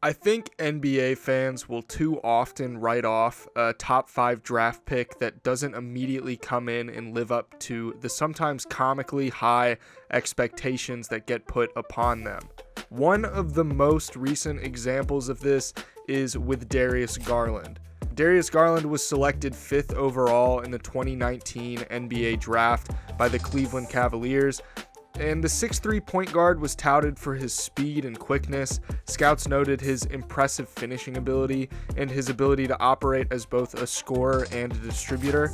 I think NBA fans will too often write off a top 5 draft pick that doesn't immediately come in and live up to the sometimes comically high expectations that get put upon them. One of the most recent examples of this is with Darius Garland. Darius Garland was selected 5th overall in the 2019 NBA draft by the Cleveland Cavaliers. And the 6'3" point guard was touted for his speed and quickness. Scouts noted his impressive finishing ability and his ability to operate as both a scorer and a distributor.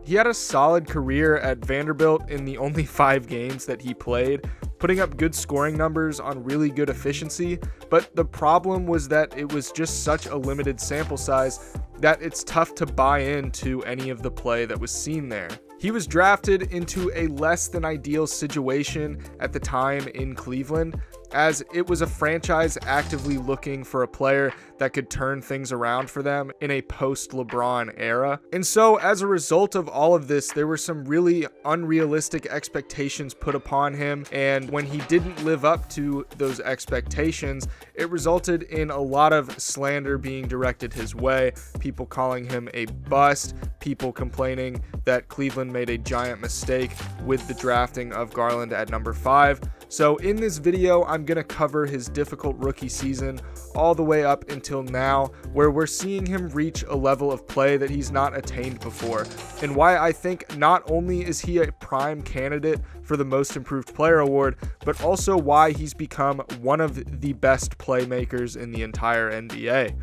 He had a solid career at Vanderbilt in the only 5 games that he played, putting up good scoring numbers on really good efficiency, but the problem was that it was just such a limited sample size that it's tough to buy into any of the play that was seen there. He was drafted into a less than ideal situation at the time in Cleveland, as it was a franchise actively looking for a player that could turn things around for them in a post-LeBron era. And so as a result of all of this, there were some really unrealistic expectations put upon him, and when he didn't live up to those expectations, it resulted in a lot of slander being directed his way, people calling him a bust, people complaining that Cleveland made a giant mistake with the drafting of Garland at number 5. So in this video, I'm going to cover his difficult rookie season all the way up until now, where we're seeing him reach a level of play that he's not attained before, and why I think not only is he a prime candidate for the Most Improved Player award, but also why he's become one of the best playmakers in the entire NBA.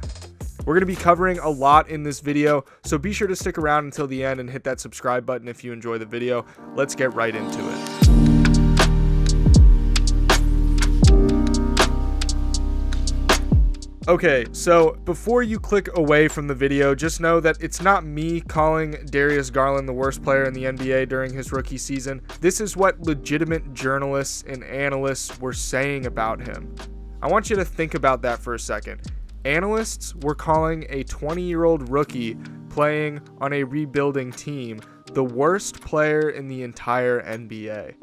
We're going to be covering a lot in this video, so be sure to stick around until the end and hit that subscribe button if you enjoy the video. Let's get right into it. Okay, so before you click away from the video, just know that it's not me calling Darius Garland the worst player in the NBA during his rookie season. This is what legitimate journalists and analysts were saying about him. I want you to think about that for a second. Analysts were calling a 20-year-old rookie playing on a rebuilding team the worst player in the entire NBA.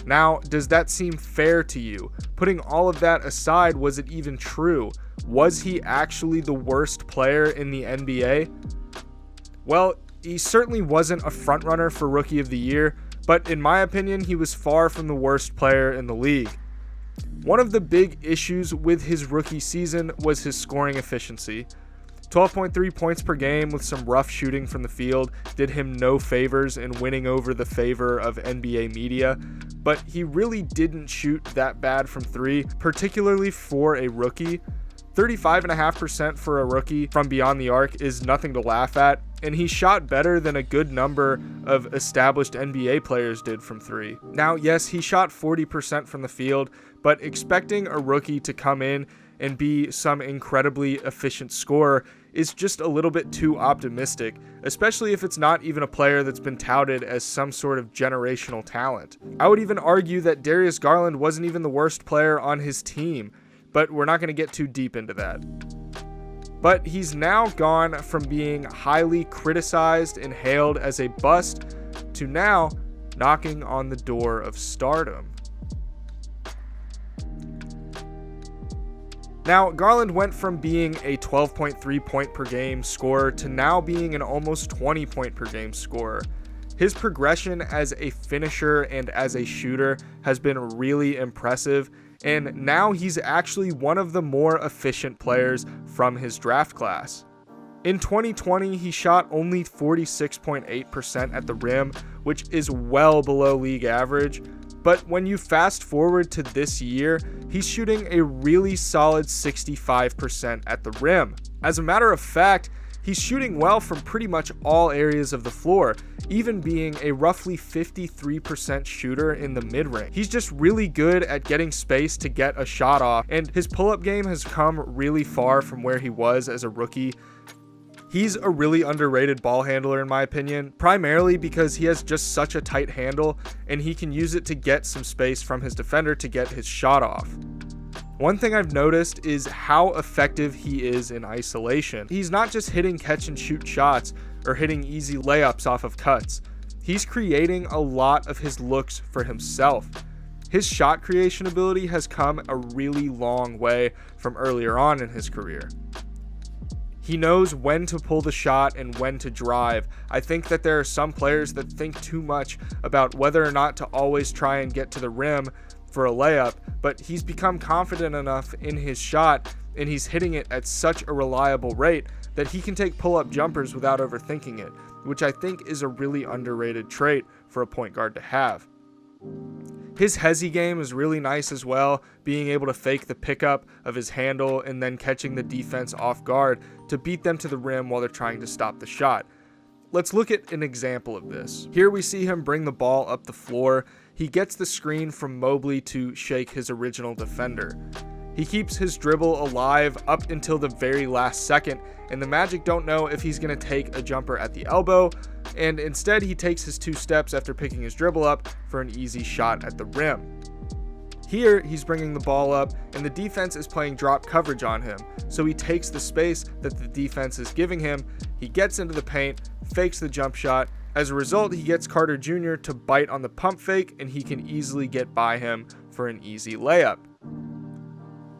Now, does that seem fair to you? Putting all of that aside, was it even true? Was he actually the worst player in the NBA? Well, he certainly wasn't a frontrunner for Rookie of the Year, but in my opinion, he was far from the worst player in the league. One of the big issues with his rookie season was his scoring efficiency. 12.3 points per game with some rough shooting from the field did him no favors in winning over the favor of NBA media, but he really didn't shoot that bad from 3, particularly for a rookie. 35.5% for a rookie from beyond the arc is nothing to laugh at, and he shot better than a good number of established NBA players did from 3. Now, yes, he shot 40% from the field, but expecting a rookie to come in and be some incredibly efficient scorer is just a little bit too optimistic, especially if it's not even a player that's been touted as some sort of generational talent. I would even argue that Darius Garland wasn't even the worst player on his team, but we're not going to get too deep into that. But he's now gone from being highly criticized and hailed as a bust to now knocking on the door of stardom. Now, Garland went from being a 12.3 point per game scorer to now being an almost 20 point per game scorer. His progression as a finisher and as a shooter has been really impressive, and now he's actually one of the more efficient players from his draft class. In 2020, he shot only 46.8% at the rim, which is well below league average. But when you fast forward to this year, he's shooting a really solid 65% at the rim. As a matter of fact, he's shooting well from pretty much all areas of the floor, even being a roughly 53% shooter in the mid-range. He's just really good at getting space to get a shot off, and his pull-up game has come really far from where he was as a rookie. He's a really underrated ball handler in my opinion, primarily because he has just such a tight handle and he can use it to get some space from his defender to get his shot off. One thing I've noticed is how effective he is in isolation. He's not just hitting catch and shoot shots or hitting easy layups off of cuts. He's creating a lot of his looks for himself. His shot creation ability has come a really long way from earlier on in his career. He knows when to pull the shot and when to drive. I think that there are some players that think too much about whether or not to always try and get to the rim for a layup, but he's become confident enough in his shot and he's hitting it at such a reliable rate that he can take pull-up jumpers without overthinking it, which I think is a really underrated trait for a point guard to have. His hezzy game is really nice as well, being able to fake the pickup of his handle and then catching the defense off guard to beat them to the rim while they're trying to stop the shot. Let's look at an example of this. Here we see him bring the ball up the floor. He gets the screen from Mobley to shake his original defender. He keeps his dribble alive up until the very last second, and the Magic don't know if he's going to take a jumper at the elbow, and instead he takes his 2 steps after picking his dribble up for an easy shot at the rim. Here, he's bringing the ball up, and the defense is playing drop coverage on him, so he takes the space that the defense is giving him, he gets into the paint, fakes the jump shot. As a result, he gets Carter Jr. to bite on the pump fake, and he can easily get by him for an easy layup.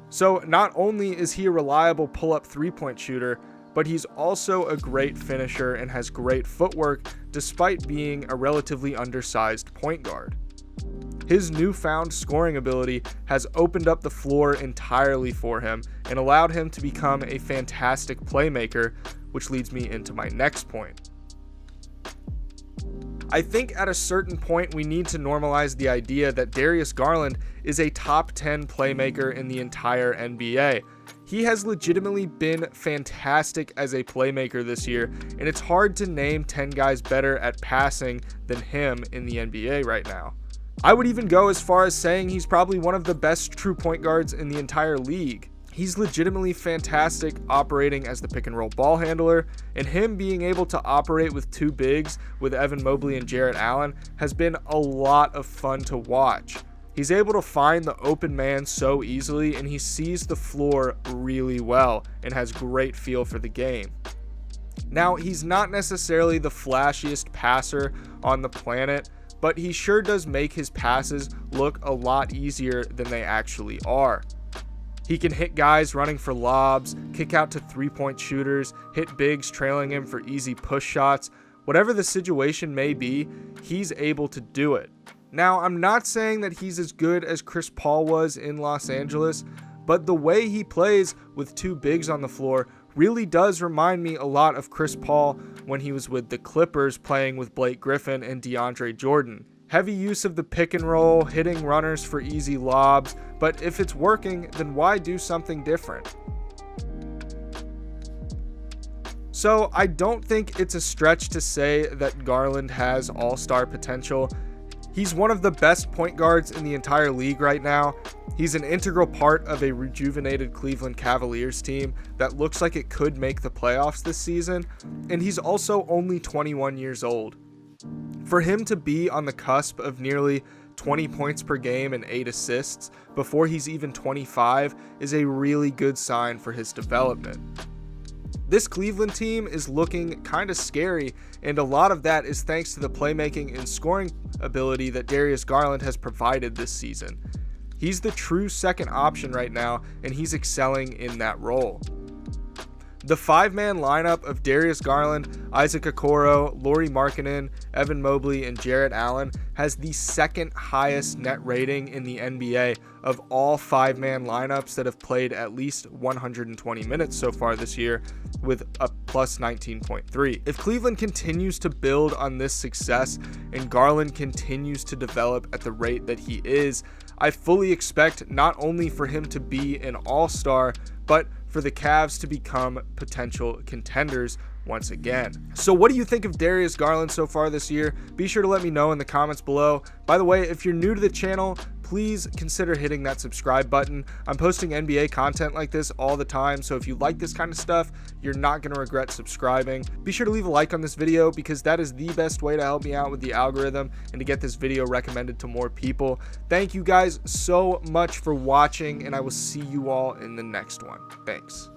So not only is he a reliable pull-up three-point shooter, but he's also a great finisher and has great footwork despite being a relatively undersized point guard. His newfound scoring ability has opened up the floor entirely for him and allowed him to become a fantastic playmaker, which leads me into my next point. I think at a certain point we need to normalize the idea that Darius Garland is a top 10 playmaker in the entire NBA. He has legitimately been fantastic as a playmaker this year, and it's hard to name 10 guys better at passing than him in the NBA right now. I would even go as far as saying he's probably one of the best true point guards in the entire league. He's legitimately fantastic operating as the pick and roll ball handler, and him being able to operate with 2 bigs with Evan Mobley and Jarrett Allen has been a lot of fun to watch. He's able to find the open man so easily, and he sees the floor really well and has great feel for the game. Now, he's not necessarily the flashiest passer on the planet, but he sure does make his passes look a lot easier than they actually are. He can hit guys running for lobs, kick out to 3-point shooters, hit bigs trailing him for easy push shots. Whatever the situation may be, he's able to do it. Now, I'm not saying that he's as good as Chris Paul was in Los Angeles, but the way he plays with 2 bigs on the floor really does remind me a lot of Chris Paul when he was with the Clippers playing with Blake Griffin and DeAndre Jordan. Heavy use of the pick and roll, hitting runners for easy lobs, but if it's working, then why do something different? So I don't think it's a stretch to say that Garland has all-star potential. He's one of the best point guards in the entire league right now. He's an integral part of a rejuvenated Cleveland Cavaliers team that looks like it could make the playoffs this season, and he's also only 21 years old. For him to be on the cusp of nearly 20 points per game and 8 assists before he's even 25 is a really good sign for his development. This Cleveland team is looking kind of scary, and a lot of that is thanks to the playmaking and scoring ability that Darius Garland has provided this season. He's the true second option right now, and he's excelling in that role. The 5-man lineup of Darius Garland, Isaac Okoro, Lauri Markkanen, Evan Mobley, and Jarrett Allen has the second highest net rating in the NBA of all 5-man lineups that have played at least 120 minutes so far this year, with a plus 19.3. If Cleveland continues to build on this success and Garland continues to develop at the rate that he is, I fully expect not only for him to be an all-star, but for the Cavs to become potential contenders once again. So what do you think of Darius Garland so far this year? Be sure to let me know in the comments below. By the way, if you're new to the channel, please consider hitting that subscribe button. I'm posting NBA content like this all the time, so if you like this kind of stuff, you're not going to regret subscribing. Be sure to leave a like on this video because that is the best way to help me out with the algorithm and to get this video recommended to more people. Thank you guys so much for watching, and I will see you all in the next one. Thanks.